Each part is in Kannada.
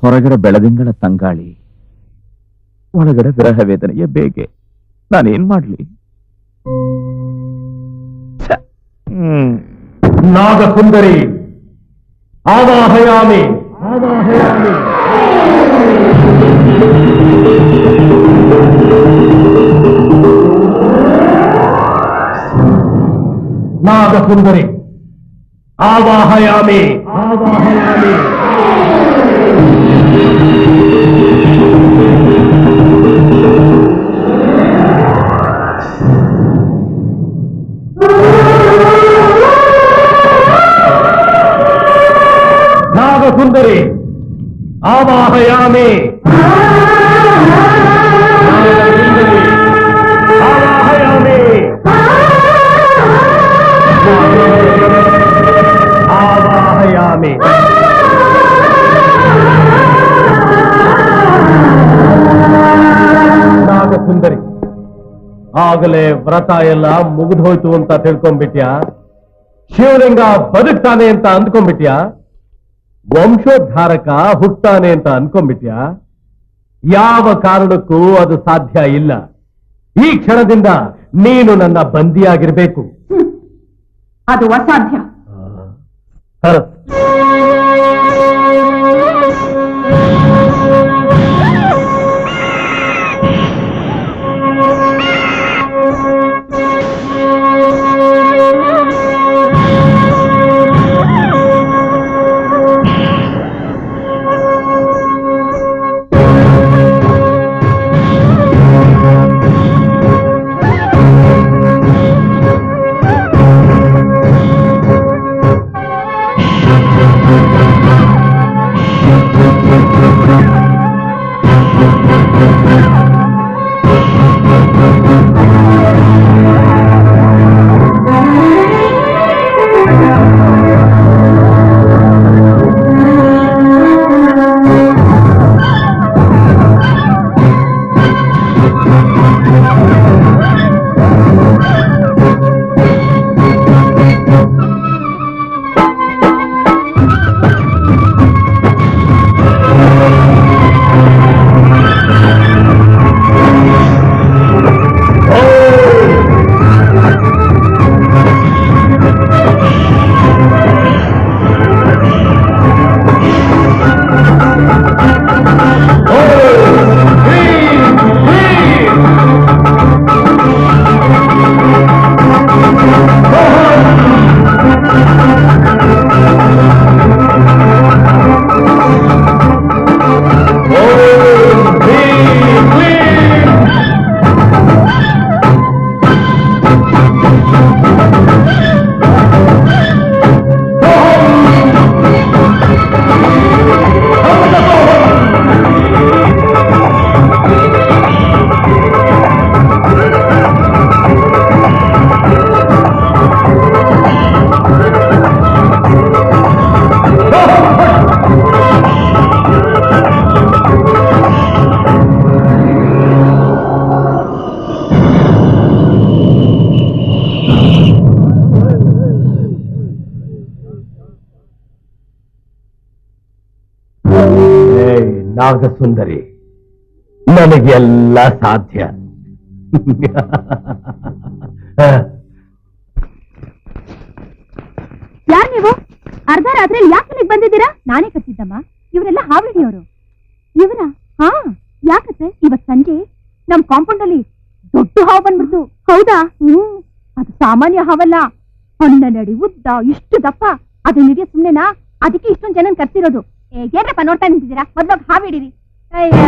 ಹೊರಗಡೆ ಬೆಳದಿಂಗಳ ತಂಗಾಳಿ, ಒಳಗಡೆ ವಿರಹ ವೇದನೆಯ ಬೇಗೆ. ನಾನೇನ್ ಮಾಡ್ಲಿ? ನಾಗಸುಂದರಿ ಆವಾಹಯಾಮಿ ಆವಾಹಯಾಮಿ. ನಾಗಸುಂದರಿ ಆವಾಹಯಾಮಿ ಆವಾಹಯಾಮಿ. ನಾಗಸುಂದರಿ ಆವಾಹಯಾಮಿ ಆವಾಹಯಾಮಿ ಆವಾಹಯಾಮಿ. ನಾಗಸುಂದರಿ, ಆಗಲೇ ವ್ರತ ಎಲ್ಲ ಮುಗಿದೋಯ್ತು ಅಂತ ತಿಳ್ಕೊಂಡ್ಬಿಟ್ಯಾ? ಶಿವಲಿಂಗ ಬದುಕ್ತಾನೆ ಅಂತ ಅಂದ್ಕೊಂಡ್ಬಿಟ್ಯಾ? ವಂಶೋದ್ಧಾರಕ ಹುಟ್ಟಾನೆ ಅಂತ ಅನ್ಕೊಂಡ್ಬಿಟ್ಯಾ? ಯಾವ ಕಾರಣಕ್ಕೂ ಅದು ಸಾಧ್ಯ ಇಲ್ಲ. ಈ ಕ್ಷಣದಿಂದ ನೀನು ನನ್ನ ಬಂದಿಯಾಗಿರ್ಬೇಕು. ಅದು ಅಸಾಧ್ಯ. ನಾಗಸುಂದರಿ, ನನಗೆಲ್ಲ ಸಾಧ್ಯ. ಯಾರು ನೀವು? ಅರ್ಧ ರಾತ್ರಿಯಲ್ಲಿ ಯಾಕೆ ಇಲ್ಲಿಗೆ ಬಂದಿದ್ದೀರಾ? ನಾನೇ ಕಟ್ಟಿದ್ದಮ್ಮ. ಇವರೆಲ್ಲ ಹಾವಳಿಯವರು. ಇವರ? ಹಾ, ಯಾಕತ್ತೆ? ಇವತ್ ಸಂಜೆ ನಮ್ ಕಾಂಪೌಂಡ್ ಅಲ್ಲಿ ದೊಡ್ಡ ಹಾವು ಬಂದ್ಬಿಡ್ತು. ಹೌದಾ? ಅದು ಸಾಮಾನ್ಯ ಹಾವಲ್ಲ. ನಡಿ ಉದ್ದ, ಇಷ್ಟು ದಪ್ಪ. ಅದನ್ನ ಹಿಡಿಯೋ ಸುಮ್ನೆನಾ? ಅದಕ್ಕೆ ಇಷ್ಟೊಂದು ಜನ ಕರ್ಸಿರೋದು. ಏನ್ರಪ್ಪ ನೋಡ್ತಾ ನಿಂತಿದ್ದೀರಾ? ಮೊದ್ಲೋಗಿ ಹಾವು ಹಿಡೀರಿ. ಅಯ್ಯ,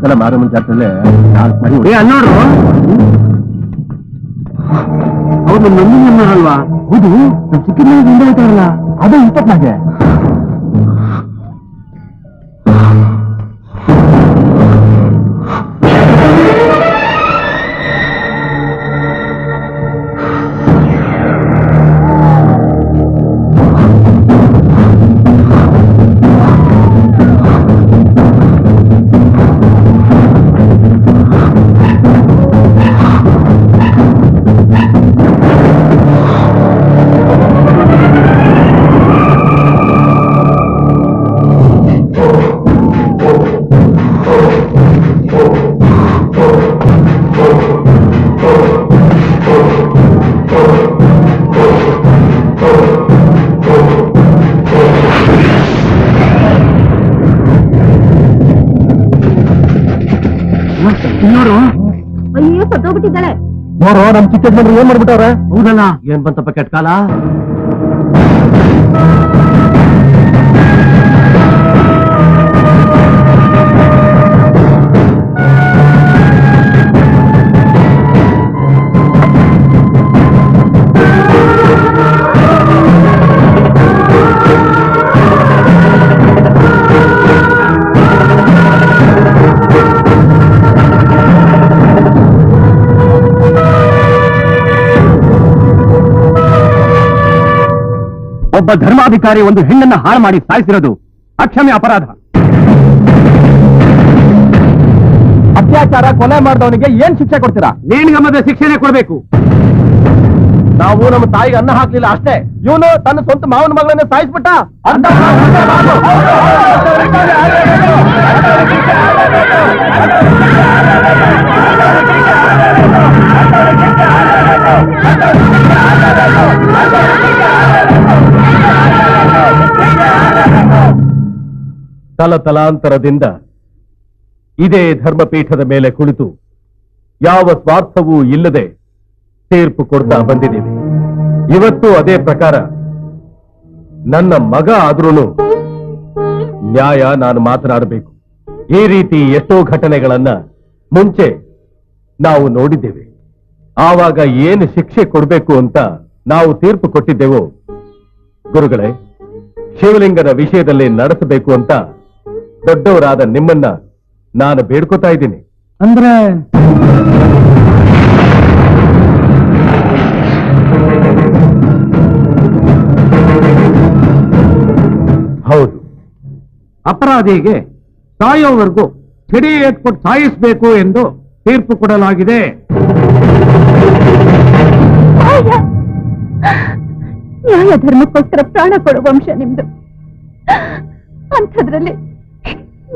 ಸಲ ಮಾರಮ್ಮನ ಜಾತ್ರೆಲ್ಲೇ ಮರಿ ಅಲ್ಲೋಡ್ರು ಅವ್ರು ನಂದಿನಿ ಅಲ್ವಾ? ಹೌದು, ಚಿಕ್ಕನ ಹಿಂದೆ ಹೋಗ್ತಾರಲ್ಲ, ಅದು ಇಷ್ಟೊತ್ತಾಗೆ. ಅಯ್ಯೋ ಸತ್ತೋಗ್ಬಿಟ್ಟಿದ್ದಾಳೆ. ನೋಡು, ನಮ್ ಚಿಕ್ಕ ಯಜಮಾನ್ರು ಏನ್ ಮಾಡ್ಬಿಟ್ಟವ್ರೆ? ಹೌದಲ್ಲ, ಏನ್ ಬಂತಪ್ಪ ಕೆಟ್ಟ ಕಾಲ. ಒಬ್ಬ ಧರ್ಮಾಧಿಕಾರಿ ಒಂದು ಹೆಣ್ಣನ್ನ ಹಾಳು ಮಾಡಿ ಸಾಯಿಸಿರೋದು ಅಕ್ಷಮ್ಯ ಅಪರಾಧ. ಅತ್ಯಾಚಾರ ಕೊಲೆ ಮಾಡಿದವನಿಗೆ ಏನ್ ಶಿಕ್ಷೆ ಕೊಡ್ತೀರಾ? ನೇಣಿಗಮ್ಮದ ಶಿಕ್ಷೆನೆ ಕೊಡ್ಬೇಕು. ನಾವು ನಮ್ಮ ತಾಯಿಗೆ ಅನ್ನ ಹಾಕ್ಲಿಲ್ಲ ಅಷ್ಟೇ, ಇವನು ತನ್ನ ಸ್ವಂತ ಮಾವನ ಮಗಳನ್ನ ಸಾಯಿಸ್ಬಿಟ್ಟ. ತಲತಲಾಂತರದಿಂದ ಇದೇ ಧರ್ಮಪೀಠದ ಮೇಲೆ ಕುಳಿತು ಯಾವ ಸ್ವಾರ್ಥವೂ ಇಲ್ಲದೆ ತೀರ್ಪು ಕೊಡ್ತಾ ಬಂದಿದ್ದೀವಿ. ಇವತ್ತು ಅದೇ ಪ್ರಕಾರ ನನ್ನ ಮಗ ಆದ್ರೂನು ನ್ಯಾಯ ನಾನು ಮಾತನಾಡಬೇಕು. ಈ ರೀತಿ ಎಷ್ಟೋ ಘಟನೆಗಳನ್ನ ಮುಂಚೆ ನಾವು ನೋಡಿದ್ದೇವೆ. ಆವಾಗ ಏನು ಶಿಕ್ಷೆ ಕೊಡಬೇಕು ಅಂತ ನಾವು ತೀರ್ಪು ಕೊಟ್ಟಿದ್ದೆವು. ಗುರುಗಳೇ, ಶಿವಲಿಂಗದ ವಿಷಯದಲ್ಲಿ ನಡೆಸಬೇಕು ಅಂತ ದೊಡ್ಡವರಾದ ನಿಮ್ಮನ್ನ ನಾನು ಬೇಡ್ಕೋತಾ ಇದ್ದೀನಿ. ಅಂದ್ರೆ ಹೌದು, ಅಪರಾಧಿಗೆ ಸಾಯೋವರೆಗೂ ಸಿಡಿ ಎತ್ಕೊಟ್ಟು ಸಾಯಿಸಬೇಕು ಎಂದು ತೀರ್ಪು ಕೊಡಲಾಗಿದೆ. ನ್ಯಾಯ ಧರ್ಮಕ್ಕೋಸ್ಕರ ಪ್ರಾಣ ಕೊಡುವ ವಂಶ ನಿಮ್ದು. ಅಂಥದ್ರಲ್ಲಿ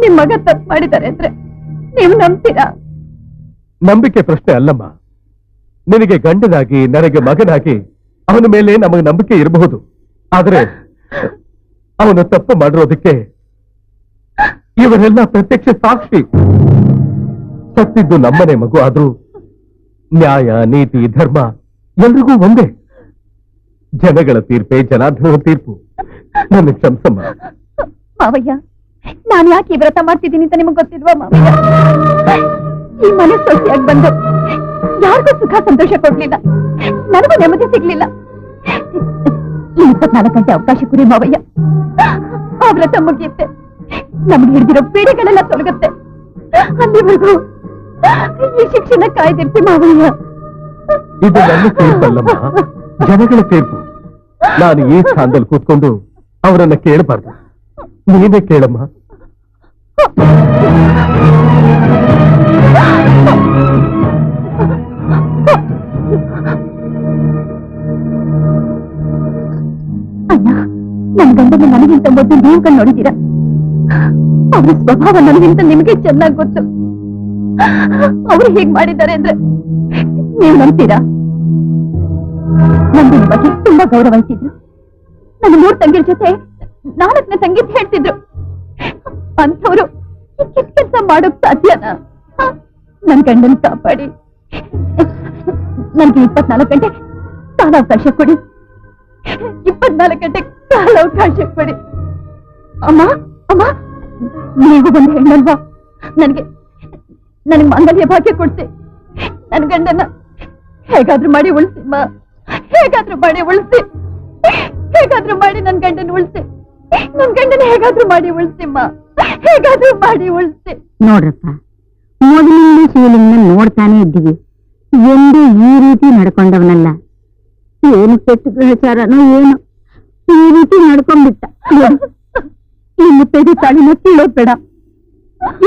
ನಿಮ್ ಮಗ ತಪ್ಪು ಮಾಡಿದ್ದಾರೆ ಅಂದ್ರೆ ನೀವು ನಂಬ್ತೀರಾ? ನಂಬಿಕೆ ಪ್ರಶ್ನೆ ಅಲ್ಲಮ್ಮ. ನಿನಗೆ ಗಂಡನಾಗಿ ನನಗೆ ಮಗನಾಗಿ ಅವನ ಮೇಲೆ ನಮಗೆ ನಂಬಿಕೆ ಇರಬಹುದು. ಆದ್ರೆ ಅವನು ತಪ್ಪು ಮಾಡಿರೋದಕ್ಕೆ ಇವರೆಲ್ಲ ಪ್ರತ್ಯಕ್ಷ ಸಾಕ್ಷಿ. ಸತ್ತಿದ್ದು ನಮ್ಮನೆ ಮಗು ಆದ್ರೂ ನ್ಯಾಯ, ನೀತಿ, ಧರ್ಮ ಎಲ್ರಿಗೂ ಒಂದೇ. ಜನಗಳ ತೀರ್ಪೇ ಜನಾರ್ದನ ತೀರ್ಪು. ನನ್ನ ಕ್ಷಮಿಸಮ್ಮ. ಮಾವಯ್ಯ, ನಾನು ಯಾಕೆ ಈ ವ್ರತ ಮಾಡ್ತಿದ್ದೀನಿ ಅಂತ ನಿಮಗ್ ಗೊತ್ತಿಲ್ವಾ ಮಾವಯ್ಯ? ಈ ಮನೆ ಸೊಸೆಯಾಗಿ ಬಂದು ಯಾರಿಗೂ ಸುಖ ಸಂತೋಷ ಕೊಡ್ಲಿಲ್ಲ, ನನಗೂ ನೆಮ್ಮದಿ ಸಿಗ್ಲಿಲ್ಲ. ಈ 24 ಗಂಟೆ ಅವಕಾಶ ಕುರಿ ಮಾವಯ್ಯ. ಆ ವ್ರತ ಮುಗಿಯುತ್ತೆ, ನಮ್ಗೆ ಹಿಡಿದಿರೋ ಪೀಡೆಗಳೆಲ್ಲ ತೊಲಗುತ್ತೆ. ಅಲ್ಲಿವರೆಗೂ ಈ ಶಿಕ್ಷಣ ಕಾಯ್ದಿರ್ತಿ ಮಾವಯ್ಯ. ಇದು ನನ್ನ ತೀರ್ಪಲ್ಲಮ್ಮ, ಜನಗಳ ತೀರ್ಪು. ನಾನು ಈ ಸ್ಥಾನದಲ್ಲಿ ಕೂತ್ಕೊಂಡು ಅವರನ್ನ ಕೇಳಬಾರ್ದು. ನೀನೇ ಕೇಳಮ್ಮ. ಅಣ್ಣ, ನನ್ನ ಗಂಡನ ನನಗಿಂತ ಮೊದಲು ನೀವು ಕಣ್ಣು ನೋಡಿದ್ದೀರಾ. ಅವರ ಸ್ವಭಾವ ನನಗಿಂತ ನಿಮಗೆ ಚೆನ್ನಾಗಿ ಗೊತ್ತು. ಅವರು ಹೇಗ್ ಮಾಡಿದ್ದಾರೆ ಅಂದ್ರೆ ನೀವು ನಂಬ್ತೀರಾ? ನಂದಿನ ಬಗ್ಗೆ ತುಂಬಾ ಗೌರವ ಇಟ್ಟಿದ್ರು. ನನ್ನ 3 ತಂಗಿರ ಜೊತೆ 4ನೇ ಸಂಗೀತ ಹೇಳ್ತಿದ್ರು. ಅಂಥವ್ರು ಕೆಟ್ಟ ಕೆಲಸ ಮಾಡೋಕ್ ಸಾಧ್ಯನಾ? ನನ್ ಗಂಡನ್ ಕಾಪಾಡಿ ನನ್ಗೆ 24 ಗಂಟೆ ಕಾಲಾವಕಾಶ ಕೊಡಿ. 24 ಗಂಟೆ ಕಾಲಾವಕಾಶ ಕೊಡಿ. ಅಮ್ಮ ಅಮ್ಮ, ನೀವು ಬಂದ ಹೆಣ್ಣಲ್ವಾ? ನನಗೆ ಮಾಂಗಲ್ಯ ಭಾಗ್ಯ ಕೊಡ್ತೆ. ನನ್ ಗಂಡನ ಹೇಗಾದ್ರೂ ಮಾಡಿ ಉಳಿಸಿಮ್ಮ, ಹೇಗಾದ್ರೂ ಮಾಡಿ ಉಳಿಸಿ, ಹೇಗಾದ್ರೂ ಮಾಡಿ ನನ್ ಗಂಡನ ಉಳಿಸಿ, ನನ್ ಗಂಡನ ಹೇಗಾದ್ರೂ ಮಾಡಿ ಉಳಿಸಿಮ್ಮ, ಹೇಗಾದ್ರೂ ಮಾಡಿ ಉಳಿಸಿ. ನೋಡ್ರಪ್ಪ, ಮೊದಲಿಂದ ಶಿವಲಿಂಗನ ನೋಡ್ತಾನೆ ಇದ್ದೀವಿ. ಎಂದು ಈ ರೀತಿ ನಡ್ಕೊಂಡವನಲ್ಲ. ಏನು ಕೆಟ್ಟ ಗ್ರಹಚಾರನೋ ಏನೋ ಈ ರೀತಿ ನಡ್ಕೊಂಡ್ಬಿಟ್ಟ. ಈ ಮುತ್ತೈದು ತಾಳಿನ ಕೀಳೋದ್ ಬೇಡ,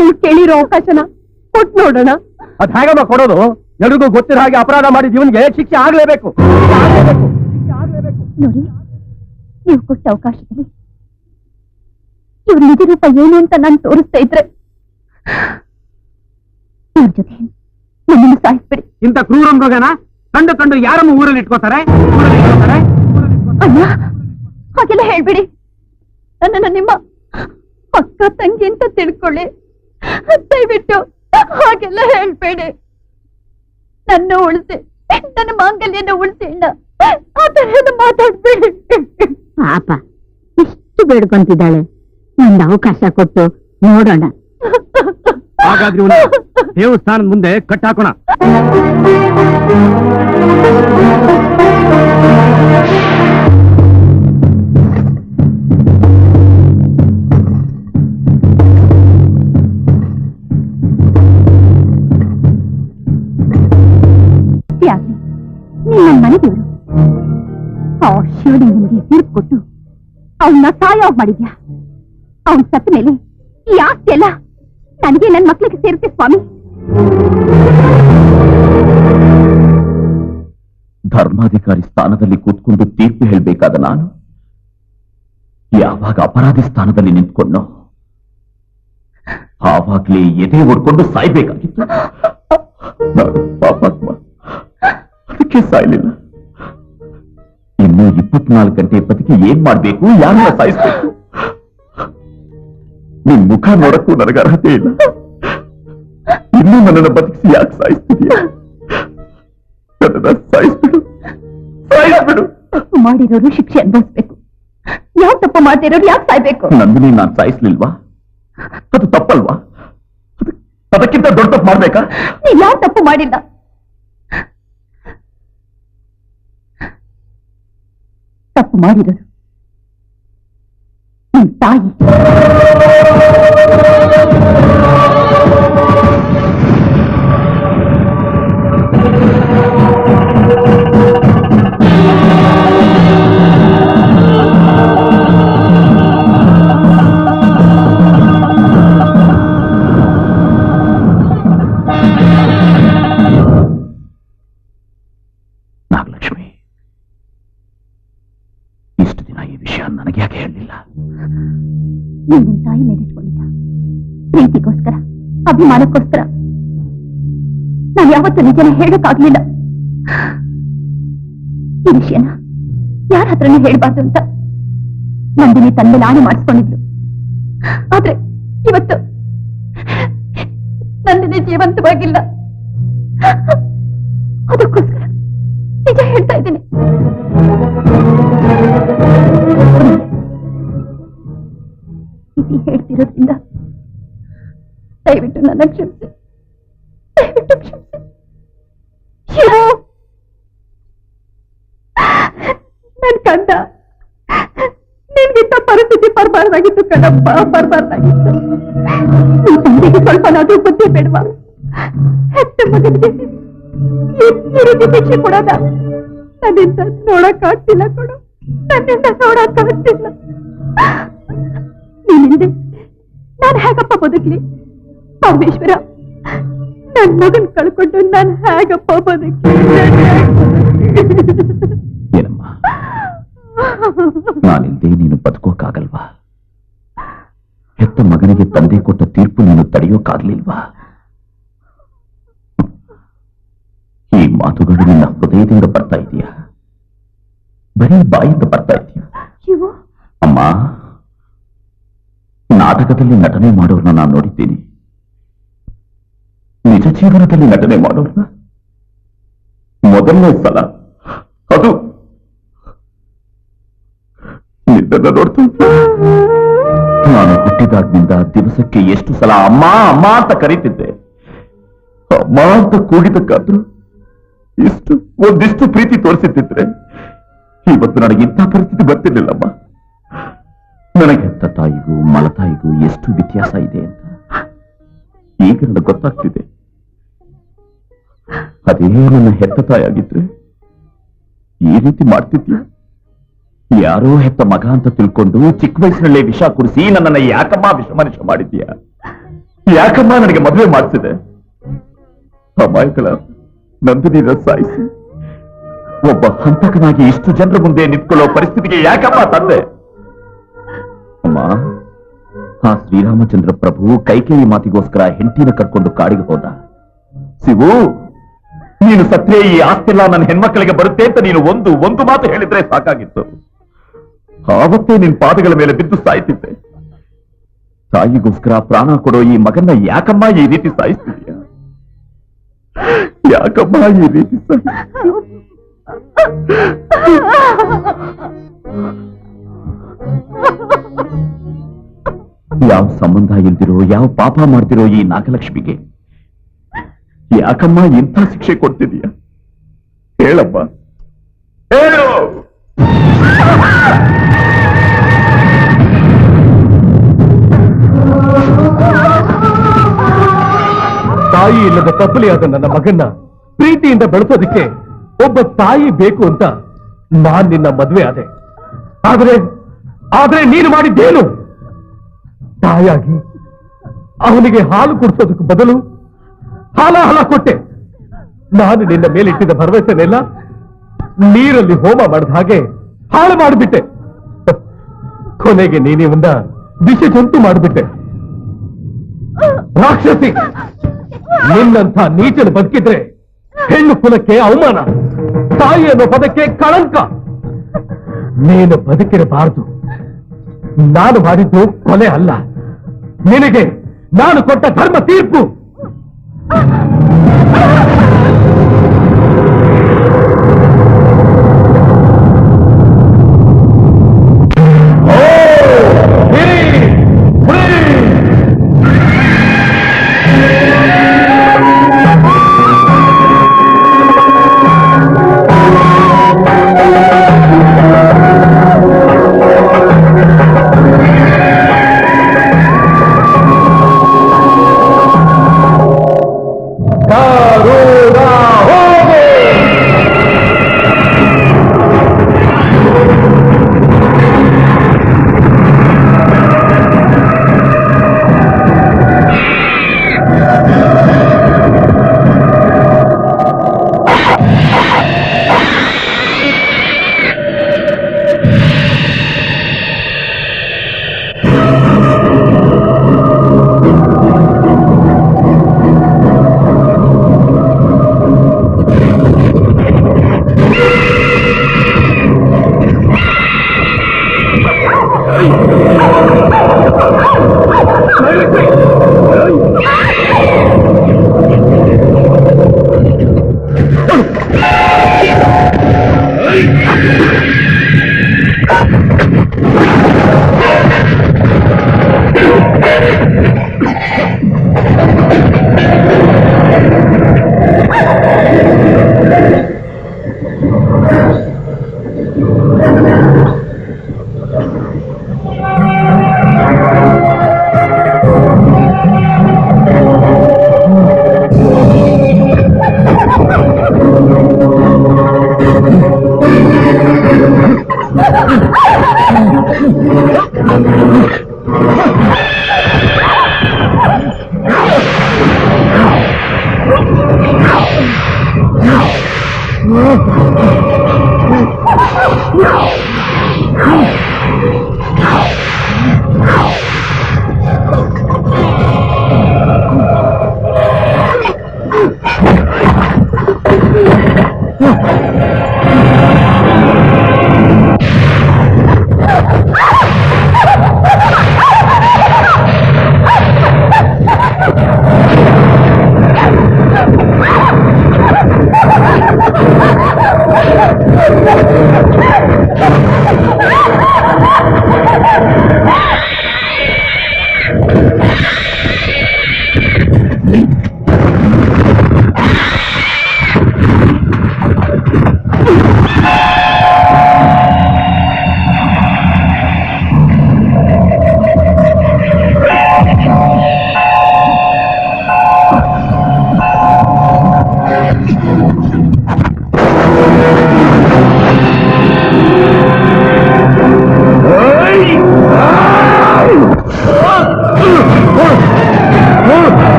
ಇವ್ ಕೇಳಿರೋ ಅವಕಾಶನ ಕೊಟ್ಟು ನೋಡೋಣ. ಅದ್ ಹೇಗಮ್ಮ ಕೊಡೋದು? ಎಲ್ರಿಗೂ ಗೊತ್ತಿರೋ ಹಾಗೆ ಅಪರಾಧ ಮಾಡಿದ ಇವನ್ಗೆ ಶಿಕ್ಷೆ ಆಗ್ಲೇಬೇಕು. ನೋಡಿ, ನೀವು ಕೊಟ್ಟ ಅವಕಾಶದಲ್ಲಿ ಇವ್ರ ನಿಜ ರೂಪ ಏನು ಅಂತ ನಾನು ತೋರಿಸ್ತಾ ಇದ್ರೆ ಇವ್ರ ಜೊತೆ ನನ್ನನ್ನು ಸಾಯಿಸ್ಬಿಡಿ. ಇಂಥ ಕ್ರೂರ ಮೃಗನ ಕಂಡು ಯಾರಮ್ಮ ಊರಲ್ಲಿ ಇಟ್ಕೋತಾರೆ? ಅಣ್ಣ, ಹಾಗೆಲ್ಲ ಹೇಳ್ಬಿಡಿ. ನನ್ನನ್ನು ನಿಮ್ಮ ಅಕ್ಕ ತಂಗಿ ಅಂತ ತಿಳ್ಕೊಳ್ಳಿ. ದಯವಿಟ್ಟು ಹಾಗೆಲ್ಲ ಹೇಳ್ಬೇಡಿ. ನನ್ನ ಉಳಿಸಿ, ನನ್ನ ಮಾಂಗಲ್ಯನ ಉಳಿಸಿ ಅಣ್ಣ. ಆ ತರಹದ ಮಾತಾಡ್ಬೇಡಿ. ಪಾಪ ಇಷ್ಟು ಬೇಡ್ಕೊಂತಿದ್ದಾಳೆ, ಒಂದು ಅವಕಾಶ ಕೊಟ್ಟು ನೋಡೋಣ. ಹಾಗಾದ್ರೆ ದೇವಸ್ಥಾನದ ಮುಂದೆ ಕಟ್ಟಾಕೋಣ. ನೀನ್ ನನ್ನ ಮನೆ ದೇವರು. ಆ ಶಿವಲಿಂಗನಿಗೆ ತೀರ್ಪು ಕೊಟ್ಟು ಅವನ್ನ ಸಾಯೋಗ್ ಮಾಡಿದ್ಯಾ. ಅವನ್ ಸತ್ತ ಮೇಲೆ ಈ ಆಸ್ತಿ ಎಲ್ಲ ನನಗೆ ನನ್ನ ಮಕ್ಕಳಿಗೆ ಸೇರುತ್ತೆ ಸ್ವಾಮಿ. ಧರ್ಮಾಧಿಕಾರಿ ಸ್ಥಾನದಲ್ಲಿ ಕೂತ್ಕೊಂಡು ತೀರ್ಪು ಹೇಳಬೇಕಾದ ನಾನು ಯಾವಾಗ ಅಪರಾಧಿ ಸ್ಥಾನದಲ್ಲಿ ನಿಂತ್ಕೊಂಡು ಆವಾಗ್ಲೇ ಎದೆ ಹೊಡ್ಕೊಂಡು ಸಾಯ್ಬೇಕಾಗಿತ್ತು. ನಾನು ಪಾಪಾತ್ಮ, ಅದಕ್ಕೆ ಸಾಯ್ಲಿಲ್ಲ. ಇನ್ನು 24 ಗಂಟೆ ಬದುಕಿ ಏನ್ ಮಾಡ್ಬೇಕು, ಯಾರನ್ನ ಸಾಯಿಸ್ಬೇಕು? ನಿನ್ ಮುಖ ನೋಡಕ್ಕೂ ನನಗೆ ಅರ್ಹತೆ ಇಲ್ಲ. ಇನ್ನೂ ನನ್ನನ್ನು ಬದುಕಿಸಿ ಯಾಕೆ ಸಾಯಿಸ್ತಿದ್ಯಾ? ನನ್ನನ್ನು ಸಾಯಿಸ್ಬಿಡು, ಸಾಯಿಸ್ಬಿಡು. ತಪ್ಪು ಮಾಡಿರೋರು ಶಿಕ್ಷೆ ಅನುಭವಿಸ್ಬೇಕು. ಯಾವ ತಪ್ಪು ಮಾಡ್ತಿರೋರು ಯಾಕೆ ಸಾಯ್ಬೇಕು? ನಂದಿನಿ ನಾನ್ ಸಾಯಿಸ್ಲಿಲ್ವಾ? ಅದು ತಪ್ಪಲ್ವಾ? ಅದಕ್ಕಿಂತ ದೊಡ್ಡ ತಪ್ಪು ಮಾಡ್ಬೇಕಾ? ನೀವ್ ಯಾವ ತಪ್ಪು ಮಾಡಿಲ್ಲ. ತಪ್ಪು ಮಾಡಿರೋದು ನಿಮ್ ತಾಯಿ. ನಾಗಲಕ್ಷ್ಮಿ, ಇಷ್ಟು ದಿನ ಈ ವಿಷಯ ನನಗೆ ಯಾಕೆ ಹೇಳಲಿಲ್ಲ? ನಿನ್ನ ತಾಯಿ ಮೇಲಿಟ್ಕೊಂಡಿದ್ದ ಪ್ರೀತಿಗೋಸ್ಕರ, ಅಭಿಮಾನಕ್ಕೋಸ್ಕರ ನಾನು ಯಾವತ್ತೂ ನಿಜನ ಹೇಳಕ್ಕಾಗ್ಲಿಲ್ಲ. ಈ ವಿಷಯನ ಯಾರ ಹತ್ರನೂ ಹೇಳ್ಬಾರ್ದು ಅಂತ ನಂದಿನಿ ತನ್ಮೇಲೆ ಆಣೆ ಮಾಡಿಸ್ಕೊಂಡಿದ್ಲು. ಆದ್ರೆ ಇವತ್ತು ನಂದಿನಿ ಜೀವಂತವಾಗಿಲ್ಲ. ಅದಕ್ಕೋಸ್ಕರ ನಿಜ ಹೇಳ್ತಾ ಇದ್ದೀನಿ. ಇದು ಹೇಳ್ತಿರೋದ್ರಿಂದ ದಯವಿಟ್ಟು ನನ್ನ ಕ್ಷಮಿಸಿ, ದಯವಿಟ್ಟು ಕ್ಷಮಿಸಿ. ಶಿವು, ನನ್ ಕಂದ, ನಿನ್ಗಿಂತ ಪರಿಸ್ಥಿತಿ ಬರಬಾರ್ದಾಗಿತ್ತು ಕಣಪ್ಪ, ಬರಬಾರ್ದಾಗಿತ್ತು. ಈ ತಂದೆಗೆ ಸ್ವಲ್ಪನಾದ್ರೂ ಬುದ್ಧಿ ಬೇಡವಾ? ಹೆತ್ತ ಮಗನಿಗೆ ಈ ರೀತಿ ಶಿಕ್ಷೆ ಕೊಡೋದ ನನ್ನಿಂದ ನೋಡಕ್ಕಾಗ್ತಿಲ್ಲ ಕೊಡು, ನನ್ನಿಂದ ನೋಡಕ್ಕಾಗ್ತಿಲ್ಲ. ನೀನಿಂದೆ ನಾನು ಹೇಗಪ್ಪ ಬದುಕ್ಲಿ? ಪರಮೇಶ್ವರ, ನನ್ ಮಗನ್ ಕಳ್ಕೊಂಡು ನಾನು ಹೇಗಪ್ಪ ಬದುಕ್ಲಿ? ಏನಮ್ಮ, ನಾನಿಲ್ದೆ ನೀನು ಬದುಕೋಕ್ಕಾಗಲ್ವಾ? ಹೆತ್ತ ಮಗನಿಗೆ ತಂದೆ ಕೊಟ್ಟ ತೀರ್ಪು ನೀನು ತಡೆಯೋಕ್ಕಾಗ್ಲಿಲ್ವಾ? ಈ ಮಾತುಗಳು ನಿನ್ನ ಹೃದಯದಿಂದ ಬರ್ತಾ ಇದೆಯಾ, ಬರೀ ಬಾಯಿಂದ ಬರ್ತಾ ಇದೆಯಾ? ಶಿವು, ಅಮ್ಮ, ನಾಟಕದಲ್ಲಿ ನಟನೆ ಮಾಡೋರ್ನ ನಾನು ನೋಡಿದ್ದೀನಿ, ನಿಜ ಜೀವನದಲ್ಲಿ ನಟನೆ ಮಾಡೋರ್ನ ಮೊದಲನೇ ಸಲ ಅದು ನಿನ್ನನ್ನು ನೋಡ್ತಾ ನಾನು ಹುಟ್ಟಿದಾಗ್ನಿಂದ ದಿವಸಕ್ಕೆ ಎಷ್ಟು ಸಲ ಅಮ್ಮ ಅಮ್ಮ ಅಂತ ಕರೀತಿದ್ದೆ. ಅಮ್ಮ ಅಂತ ಕೂಗಿದಕ್ಕಾದ್ರೂ ಒಂದಿಷ್ಟು ಪ್ರೀತಿ ತೋರಿಸಿದ್ದಿದ್ರೆ ಇವತ್ತು ನನಗೆ ಇಂಥ ಪರಿಸ್ಥಿತಿ ಬರ್ತಿರ್ಲಿಲ್ಲಮ್ಮ. ನನಗೆ ಹೆತ್ತ ತಾಯಿಗೂ ಮಲತಾಯಿಗೂ ಎಷ್ಟು ವ್ಯತ್ಯಾಸ ಇದೆ ಅಂತ ಈಗ ನನಗೆ ಗೊತ್ತಾಗ್ತಿದೆ. ಅದೇ ನನ್ನ ಹೆತ್ತ ತಾಯಿಯಾಗಿದ್ರೆ ಈ ರೀತಿ ಮಾಡ್ತಿದ್ಯ? ಯಾರೋ ಹೆತ್ತ ಮಗ ಅಂತ ತಿಳ್ಕೊಂಡು ಚಿಕ್ಕ ವಯಸ್ಸಿನಲ್ಲೇ ವಿಷ ಕುಡಿಸಿ ನನ್ನನ್ನ ಯಾಕಮ್ಮ ವಿಷಮನುಷ್ಯ ಮಾಡಿದ್ಯಾ? ಯಾಕಮ್ಮ ನನಗೆ ಮದುವೆ ಮಾಡಿಸಿದೆ? ಅಮಾಯಕಳ ನಂದಿನಿನ ಸಾಯಿಸಿ ಒಬ್ಬ ಹಂತಕನಾಗಿ ಇಷ್ಟು ಜನರ ಮುಂದೆ ನಿಂತ್ಕೊಳ್ಳೋ ಪರಿಸ್ಥಿತಿಗೆ ಯಾಕಮ್ಮ ತಂದೆ? ಅಮ್ಮ, ಆ ಶ್ರೀರಾಮಚಂದ್ರ ಪ್ರಭು ಕೈಕೇಯಿ ಮಾತಿಗೋಸ್ಕರ ಹೆಂಡತಿನ ಕರ್ಕೊಂಡು ಕಾಡಿಗೆ ಹೋದ. ಶಿವು, ನೀನು ಸತ್ರೆ ಈ ಆಸ್ತಿಲ್ಲ ನನ್ನ ಹೆಣ್ಮಕ್ಕಳಿಗೆ ಬರುತ್ತೆ ಅಂತ ನೀನು ಒಂದು ಮಾತು ಹೇಳಿದ್ರೆ ಸಾಕಾಗಿತ್ತು. ಆವತ್ತೇ ನಿನ್ ಪಾದಗಳ ಮೇಲೆ ಬಿದ್ದು ಸಾಯ್ತಿದ್ದೆ. ತಾಯಿಗೋಸ್ಕರ ಪ್ರಾಣ ಕೊಡೋ ಈ ಮಗನ್ನ ಯಾಕಮ್ಮ ಈ ರೀತಿ ಸಾಯಿಸ್ತಿದ್ಯಾ? ಯಾಕಮ್ಮ ಈ ರೀತಿ ಯಾವ ಸಂಬಂಧ ಇಲ್ದಿರೋ, ಯಾವ ಪಾಪ ಮಾಡ್ತಿರೋ ಈ ನಾಗಲಕ್ಷ್ಮಿಗೆ ಯಾಕಮ್ಮ ಇಂಥ ಶಿಕ್ಷೆ ಕೊಡ್ತಿದೀಯ? ಹೇಳಮ್ಮ, ಹೇಳು. ತಾಯಿ ಇಲ್ಲದ ತಪ್ಪಲಿಯಾದ ನನ್ನ ಮಗನ್ನ ಪ್ರೀತಿಯಿಂದ ಬೆಳೆಸೋದಕ್ಕೆ ಒಬ್ಬ ತಾಯಿ ಬೇಕು ಅಂತ ನಾನ್ ನಿನ್ನ ಮದುವೆ ಆದೆ. ಆದ್ರೆ ನೀನು ಮಾಡಿದ್ದೇನು? ತಾಯಾಗಿ ಅವನಿಗೆ ಹಾಲು ಕುಡಿಸೋದಕ್ಕೆ ಬದಲು ಹಾಲ ಕೊಟ್ಟೆ. ನಾನು ನಿನ್ನ ಮೇಲಿಟ್ಟಿದ್ದ ಭರವಸೆನೆಲ್ಲ ನೀರಲ್ಲಿ ಹೋಮ ಮಾಡಿದ ಹಾಗೆ ಹಾಳು ಮಾಡಿಬಿಟ್ಟೆ. ಕೊನೆಗೆ ನೀನಿಂದ ವಿಷ ಜಂತು ಮಾಡಿಬಿಟ್ಟೆ. ರಾಕ್ಷಸಿ, ನಿನ್ನಂಥ ನೀಚಲು ಬದುಕಿದ್ರೆ ಹೆಣ್ಣು ಕುಲಕ್ಕೆ ಅವಮಾನ, ತಾಯಿ ಅನ್ನೋ ಪದಕ್ಕೆ ಕಳಂಕ. ನೀನು ಬದುಕಿರಬಾರದು. ನಾನು ಮಾಡಿದ್ದು ಕೊಲೆ ಅಲ್ಲ, ನಿನಗೆ ನಾನು ಕೊಟ್ಟ ಧರ್ಮ ತೀರ್ಪು.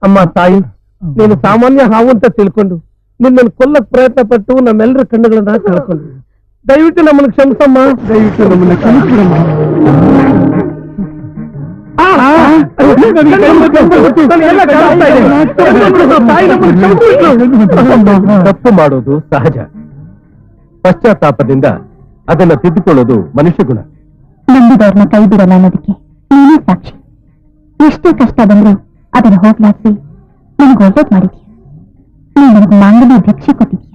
ಅಮ್ಮ ತಾಯಿ, ನೀನು ಸಾಮಾನ್ಯ ಹಾವು ಅಂತ ತಿಳ್ಕೊಂಡು ನಿನ್ನನ್ನು ಕೊಲ್ಲಕ್ ಪ್ರಯತ್ನ ಪಟ್ಟು ನಮ್ಮೆಲ್ಲರ ಕಣ್ಣುಗಳನ್ನ ಕಳ್ಕೊಂಡು ದಯವಿಟ್ಟು ನಮ್ಮನ್ನು ಕ್ಷಮಿಸಮ್ಮ. ದಯವಿಟ್ಟು ನಮ್ಮನ್ನು ಕ್ಷಮಿಸಮ್ಮ. ತಪ್ಪು ಮಾಡೋದು ಸಹಜ. ಪಶ್ಚಾತ್ತಾಪದಿಂದ ಅದನ್ನ ತಿದ್ದುಕೊಳ್ಳೋದು ಮನುಷ್ಯ ಗುಣ. ನಂಬಿದವ್ರನ್ನ ಕೈ ಬಿಡಲ್ಲ ಅನ್ನೋದಕ್ಕೆ ನೀನೇ ಸಾಕ್ಷಿ. ಎಷ್ಟೇ ಕಷ್ಟ ಬಂದ್ರು ಅದನ್ನ ಹೋಗ್ಲಾಡ್ಸಿ ನನಗೆ ಒಳ್ಳೇದ್ ಮಾಡಿದ್ಯಾ. ನೀನು ನನಗೆ ಮಾಂಗಲ್ಯ ಭಿಕ್ಷೆ ಕೊಟ್ಟಿದ್ಯಾ.